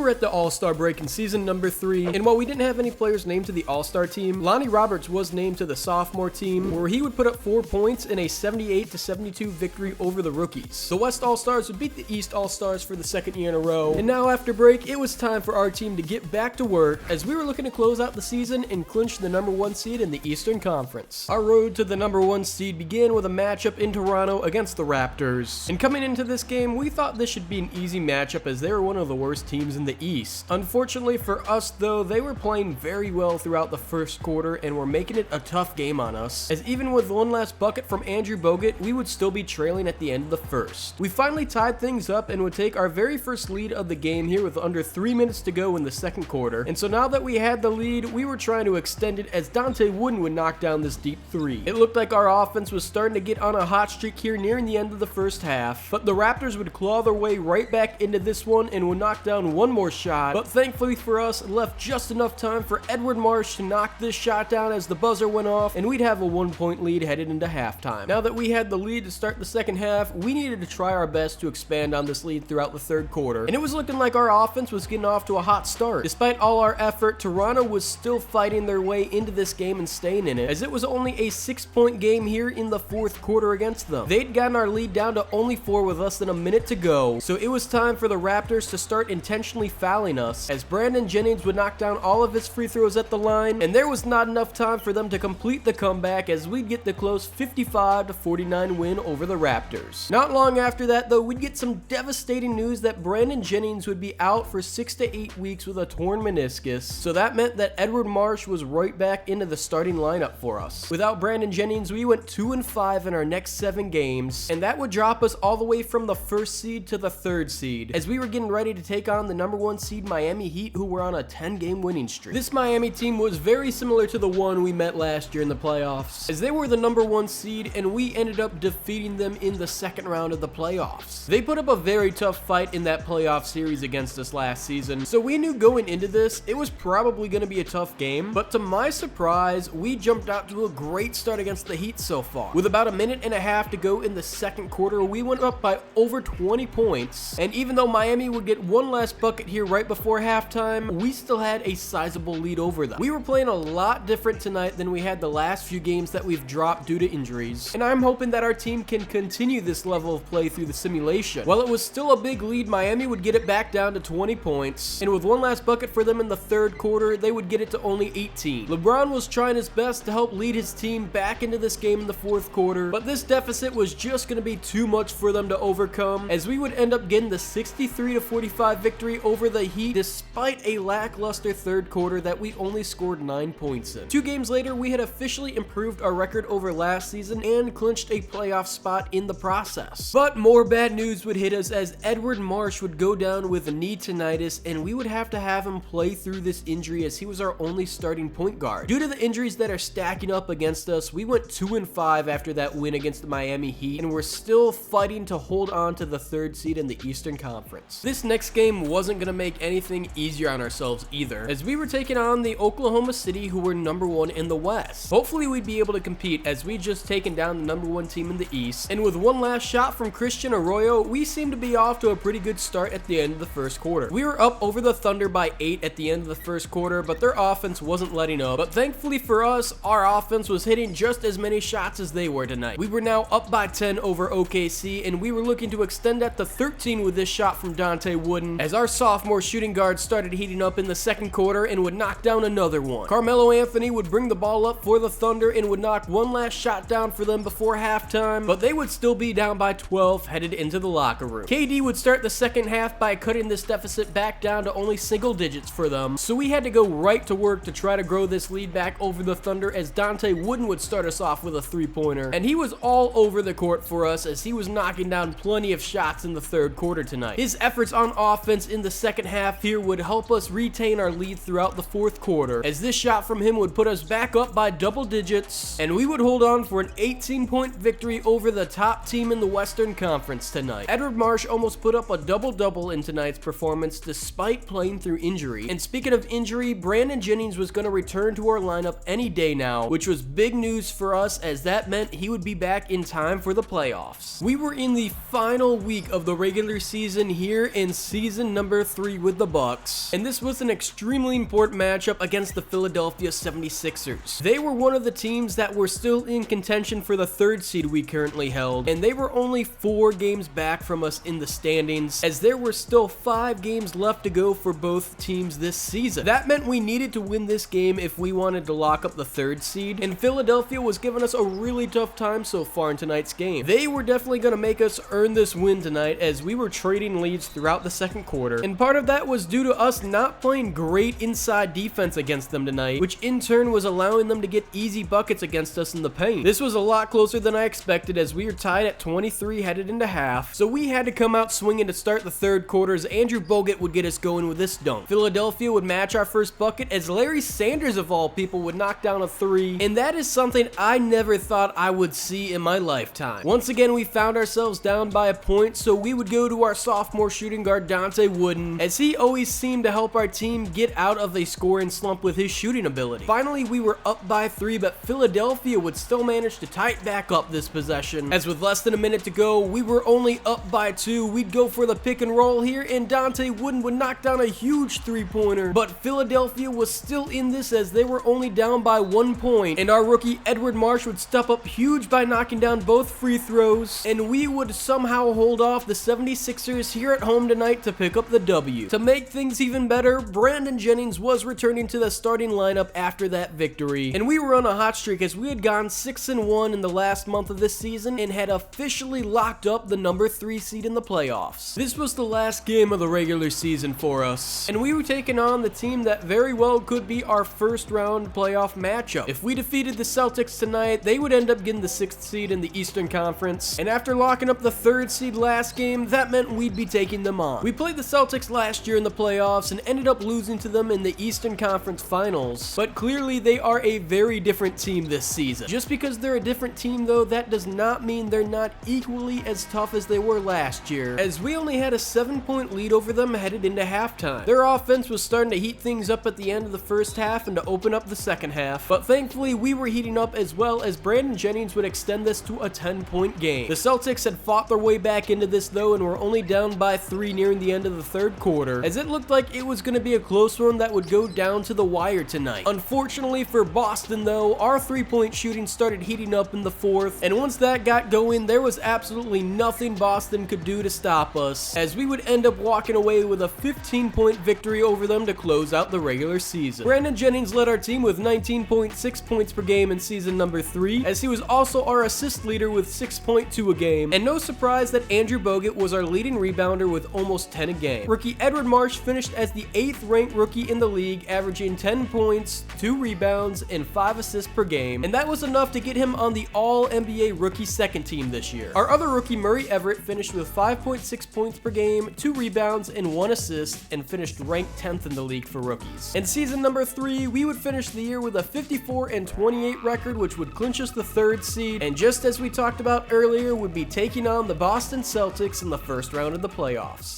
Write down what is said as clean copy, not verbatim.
were at the All-Star break in season number 3, and while we didn't have any players named to the All-Star team, Lonnie Roberts was named to the sophomore team, where he would put up 4 points in a 78-72 victory over the rookies. The West All-Stars would beat the East All-Stars for the second year in a row, and now after break, it was time for our team to get back to work as we were looking to close out the season and clinch the number 1 seed in the Eastern Conference. Our road to the number 1 seed began with a matchup in Toronto against the Raptors, and coming into this game, we thought this should be an easy matchup as they were one of the worst teams in the East. Unfortunately for us though, they were playing very well throughout the first quarter and were making it a tough game on us, as even with one last bucket from Andrew Bogut, we would still be trailing at the end of the first. We finally tied things up and would take our very first lead of the game here with under 3 minutes to go in the second quarter, and so now that we had the lead, we were trying to extend it as Dante Wooden would knock down this deep 3. It looked like our offense was starting to get on a hot streak here nearing the end of the first half, but the Raptors would claw their way right back into this one and would knock down one more shot, but thankfully for us, left just enough time for Edward Marsh to knock this shot down as the buzzer went off, and we'd have a 1-point lead headed into halftime. Now that we had the lead to start the second half, we needed to try our best to expand on this lead throughout the third quarter, and it was looking like our offense was getting off to a hot start. Despite all our effort, Toronto was still fighting their way into this game and staying in it, as it was only a 6-point game here in the fourth quarter against them. They'd gotten our lead down to only 4 with less than a minute to go, so it was time for the Raptors to start intentionally fouling us, as Brandon Jennings would knock down all of his free throws at the line, and there was not enough time for them to complete the comeback as we'd get the close 55-49 win over the Raptors. Not long after that though, we'd get some devastating news that Brandon Jennings would be out for 6 to 8 weeks with a torn meniscus, so that meant that Edward Marsh was right back into the starting lineup for us. Without Brandon Jennings, we went 2-5 in our next 7 games, and that would drop us all the way from the 1st seed to the 3rd seed, as we were getting ready to take on the number 1 seed Miami Heat, who were on a 10-game winning streak. This Miami team was very similar to the one we met last year in the playoffs, as they were the number 1 seed and we ended up defeating them in the second round of the playoffs. They put up a very tough fight in that playoff series against us last season, so we knew going into this, it was probably going to be a tough game, but to my surprise, we jumped out to a great start against the Heat so far. With about a minute and a half to go in the second quarter, we went up by over 20 points, and even though Miami would get one last bucket here right before halftime, we still had a sizable lead over them. We were playing a lot different tonight than we had the last few games that we've dropped due to injuries, and I'm hoping that our team can continue this level of play through the simulation. While it was still a big lead, Miami would get it back down to 20 points, and with one last bucket for them in the third quarter, they would get it to only 18. LeBron was trying his best to help lead his team back into this game in the fourth quarter, but this deficit was just going to be too much for them to overcome, as we would end up getting the 63-45 victory over the Heat despite a lackluster third quarter that we only scored 9 points in. 2 games later, we had officially improved our record over last season and clinched a playoff spot in the process. But more bad news would hit us as Edward Marsh would go down with knee tinnitus, and we would have to have him play through this injury as he was our only starting point guard. Due to the injuries that are stacking up against us, we went 2-5 after that win against the Miami Heat, and we're still fighting to hold on to the 3rd seed in the Eastern Conference. This next game wasn't going to make anything easier on ourselves either, as we were taking on the Oklahoma City, who were number 1 in the West. Hopefully we'd be able to compete, as we just taken down the number 1 team in the East, and with one last shot from Christian Arroyo, we seemed to be off to a pretty good start at the end of the first quarter. We were up over the Thunder by 8 at the end of the first quarter, but their offense wasn't letting up. But thankfully for us, our offense was hitting just as many shots as they were tonight. We were now up by 10 over OKC, and we were looking to extend that to 13 with this shot from Dante Wooden, as our sophomore shooting guard started heating up in the second quarter and would knock down another one. Carmelo Anthony would bring the ball up for the Thunder and would knock one last shot down for them before halftime, but they would still be down by 12 headed into the locker room. KD would start the second half by cutting this deficit back down to only single digits for them, so we had to go right to work to try to grow this lead back over the Thunder, as Dante Wooden would start us off with a 3-pointer, and he was all over the court for us as he was knocking down plenty of shots in the third quarter tonight. His efforts on offense in the second half here would help us retain our lead throughout the fourth quarter, as this shot from him would put us back up by double digits, and we would hold on for an 18-point victory over the top team in the Western Conference tonight. Edward Marsh almost put up a double-double in tonight's performance despite playing through injury, and speaking of injury, Brandon Jennings was going to return to our lineup any day now, which was big news for us, as that meant he would be back in time for the playoffs. We were in the final week of the regular season here in season number 3 with the Bucks, and this was an extremely important matchup against the Philadelphia 76ers. They were one of the teams that were still in contention for the 3rd seed we currently held, and they were only 4 games back from us in the standings, as there were still 5 games left to go for both teams this season. That meant we needed to win this game if we wanted to lock up the 3rd seed, and Philadelphia was giving us a really tough time so far in tonight's game. They were definitely going to make us earn this win tonight, as we were trading leads throughout the second quarter, and part of that was due to us not playing great inside defense against them tonight, which in turn was allowing them to get easy buckets against us in the paint. This was a lot closer than I expected, as we were tied at 23 headed into half, so we had to come out swinging to start the 3rd quarter, as Andrew Bogut would get us going with this dunk. Philadelphia would match our first bucket, as Larry Sanders of all people would knock down a 3, and that is something I never thought I would see in my lifetime. Once again, we found ourselves down by a point, so we would go to our sophomore shooting guard Dante Wooden, as he always seemed to help our team get out of a scoring slump with his shooting ability. Finally, we were up by 3, but Philadelphia would still manage to tie it back up this possession, as with less than a minute to go, we were only up by 2. We'd go for the pick and roll here, and Dante Wooden would knock down a huge 3-pointer, but Philadelphia was still in this, as they were only down by 1 point, and our rookie Edward Marsh would step up huge by knocking down both free throws, and we would somehow hold off the 76ers here at home tonight to pick up the W. To make things even better, Brandon Jennings was returning to the starting lineup after that victory, and we were on a hot streak, as we had gone 6-1 in the last month of this season and had officially locked up the number 3 seed in the playoffs. This was the last game of the regular season for us, and we were taking on the team that very well could be our first round playoff matchup. If we defeated the Celtics tonight, they would end up getting the 6th seed in the Eastern Conference, and after locking up the 3rd seed last game, that meant we'd be taking them on. We played the Celtics last year in the playoffs and ended up losing to them in the Eastern Conference Finals, but clearly they are a very different team this season. Just because they're a different team though, that does not mean they're not equally as tough as they were last year, as we only had a 7-point lead over them headed into halftime. Their offense was starting to heat things up at the end of the first half and to open up the second half, but thankfully we were heating up as well, as Brandon Jennings would extend this to a 10-point game. The Celtics had fought their way back into this though, and were only down by 3 nearing the end of the 3rd quarter, as it looked like it was going to be a close one that would go down to the wire tonight. Unfortunately for Boston though, our 3-point shooting started heating up in the 4th, and once that got going, there was absolutely nothing Boston could do to stop us, as we would end up walking away with a 15-point victory over them to close out the regular season. Brandon Jennings led our team with 19.6 points per game in season number 3, as he was also our assist leader with 6.2 a game, and no surprise that Andrew Bogut was our leading rebounder with almost 10 a game. Rookie Edward Marsh finished as the 8th ranked rookie in the league, averaging 10 points, 2 rebounds, and 5 assists per game, and that was enough to get him on the All-NBA rookie 2nd team this year. Our other rookie, Murray Everett, finished with 5.6 points per game, 2 rebounds, and 1 assist, and finished ranked 10th in the league for rookies. In season number 3, we would finish the year with a 54-28 record, which would clinch us the 3rd seed, and just as we talked about earlier, would be taking on the Boston Celtics in the first round of the playoffs.